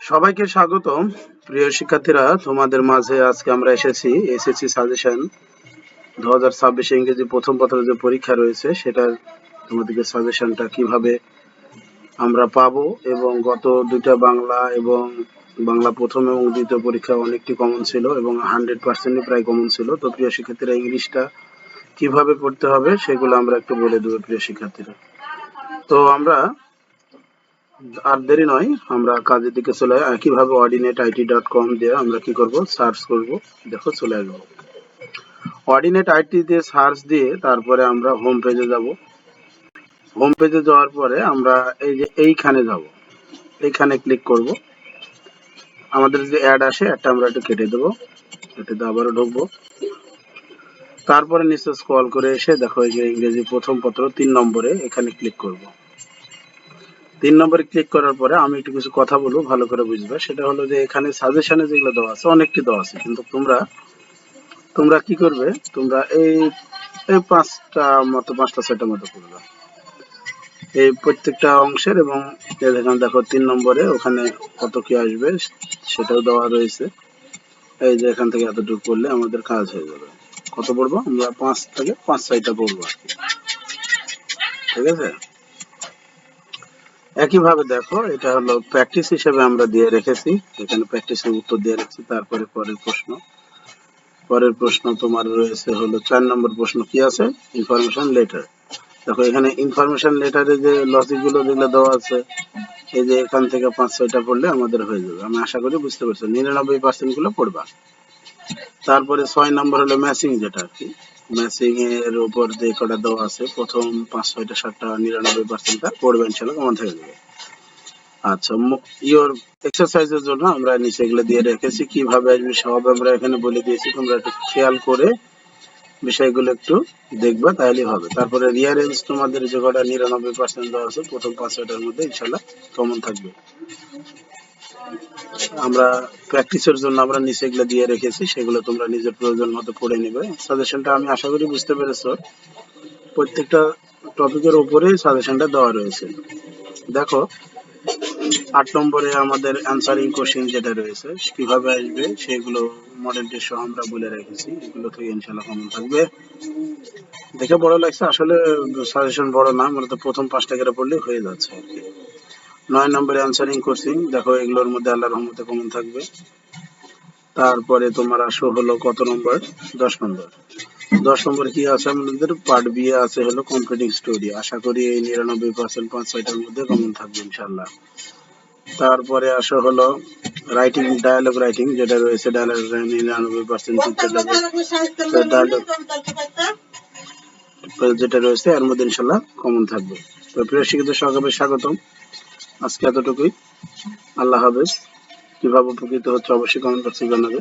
সবাইকে স্বাগতম। প্রিয় শিক্ষার্থীরা, তোমাদের মাঝে আজকে আমরা এসেছি এসএসসি সাজেশন 2026 ইংরেজি প্রথম পত্রের যে পরীক্ষা রয়েছে সেটার তোমাদেরকে সাজেশনটা কিভাবে আমরা পাবো, এবং গত দুইটা বাংলা এবং বাংলা প্রথম এবং দ্বিতীয় পরীক্ষা অনেকটি কমন ছিল এবং 100% প্রায় কমন ছিল। তো প্রিয় শিক্ষার্থীরা, ইংলিশটা কিভাবে পড়তে হবে সেগুলো আমরা একটু বলে দেবো প্রিয় শিক্ষার্থীরা। তো আমরা আর দেরি নয়, আমরা কাজের দিকে চলে একইভাবে ordinateIT.com দিয়ে আমরা কি করব, সার্চ করব। দেখো চলে আসবো ordinateIT দিয়ে সার্চ দিয়ে, তারপরে আমরা হোম পেজে যাব। হোম পেজে যাওয়ার পরে আমরা এই যে এইখানে যাব, এইখানে ক্লিক করব। আমাদের যে অ্যাড আসে একটা আমরা একটু কেটে দেবো, কেটে দিয়ে আবারও ঢুকবো। তারপরে নিচে স্ক্রল করে এসে দেখো এই যে ইংরেজি প্রথম পত্র 3 নম্বরে এখানে ক্লিক করব। 3 নম্বরে ক্লিক করার পরে আমি একটু কিছু কথা বলবো, ভালো করে বুঝবে। সেটা হলো যে এখানে সাজেশনে যেগুলো দেওয়া আছে অনেকটি দেওয়া আছে, কিন্তু তোমরা কি করবে, তোমরা এই এই পাঁচটা ছয়টা মতো করবে এই প্রত্যেকটা অংশের। এবং এখানে দেখো 3 নম্বরে ওখানে কত কি আসবে সেটাও দেওয়া রয়েছে। এই যে এখান থেকে এতটুকু করলে আমাদের কাজ হয়ে যাবে। কত পড়বো আমরা, 5 থেকে 5-6টা পড়বো আর কি। ঠিক আছে। একইভাবে দেখো, এটা হলো প্র্যাকটিস হিসেবে আমরা দিয়ে রেখেছি, এখানে প্র্যাকটিসের উত্তর দিয়ে রেখেছি। তারপরে পরের প্রশ্ন তোমার রয়েছে হলো 4 নম্বর প্রশ্ন, কি আছে, ইনফরমেশন লেটার। দেখো এখানে ইনফরমেশন লেটারে যে লজিক গুলো যেগুলো দেওয়া আছে, এই যে এখান থেকে 5-6টা পড়লে আমাদের হয়ে যাবে। আমি আশা করি বুঝতে পারছি, 99% গুলো পড়বা। তারপরে 6 নম্বর হলো ম্যাচিং, যেটা আর কি ম্যাচিং এর উপর যে কটা দেওয়া আছে, প্রথম 5-6টা 7টা 99% পড়বে, ইনশাল্লাহ কমন থেকে যাবে। আচ্ছা, ইওর এক্সারসাইজের জন্য আমরা নিচে এগুলো দিয়ে রেখেছি, কিভাবে আসবে সব আমরা এখানে বলে দিয়েছি। তোমরা একটু খেয়াল করে বিষয়গুলো একটু দেখবা, তাহলেই হবে। তারপরে রিয়ারেঞ্জ তোমাদের যে কটা 99% দেওয়া আছে, প্রথম 5-6টার মধ্যে ইনশাল্লাহ কমন থাকবে। আমরা প্র্যাকটিসের জন্য আমরা নিচে এগুলো দিয়ে রেখেছি, সেগুলো তোমরা নিজের প্রয়োজন মতো পড়ে নিবে। সাজেশনটা আমি আশা করি বুঝতে পেরেছো। প্রত্যেকটা টপিকের উপরেই সাজেশনটা দেওয়া রয়েছে। দেখো 8 নম্বরে আমাদের অ্যান্সারিং কোশ্চেন যেটা রয়েছে কিভাবে আসবে সেগুলো মডেল টেস্ট সহ আমরা বলে রেখেছি, এগুলো থেকে ইনশাল্লাহ কমন থাকবে। দেখে বড় লাগছে, আসলে সাজেশন বড় না, মূলত প্রথম 5টা করে পড়লেই হয়ে যাচ্ছে আর কি। 9 নম্বরে অ্যান্সারিং কোশ্চেন, দেখো এগুলোর মধ্যে আল্লাহর রহমতে কমন থাকবে। তারপরে তোমার আসো হলো কত নম্বর, 10 নম্বর। 10 নম্বরে কি আছে আমাদের, পার্ট বি আছে হলো কমপ্লিটিং স্টোরি। আশা করি এই 99% 5-6টার মধ্যে কমন থাকবে ইনশাল্লাহ। তারপরে আসা হলো রাইটিং, ডায়ালগ রাইটিং যেটা রয়েছে, ডায়ালগ 99% ডায়ালগ যেটা রয়েছে এর মধ্যে ইনশাল্লাহ কমন থাকবে। তো প্রিয় শিক্ষিত সকলকে স্বাগতম, আজকে এতটুকুই। আল্লাহ হাফেজ। কিভাবে উপকৃত হচ্ছে অবশ্যই কমেন্ট বক্সে জানাবে।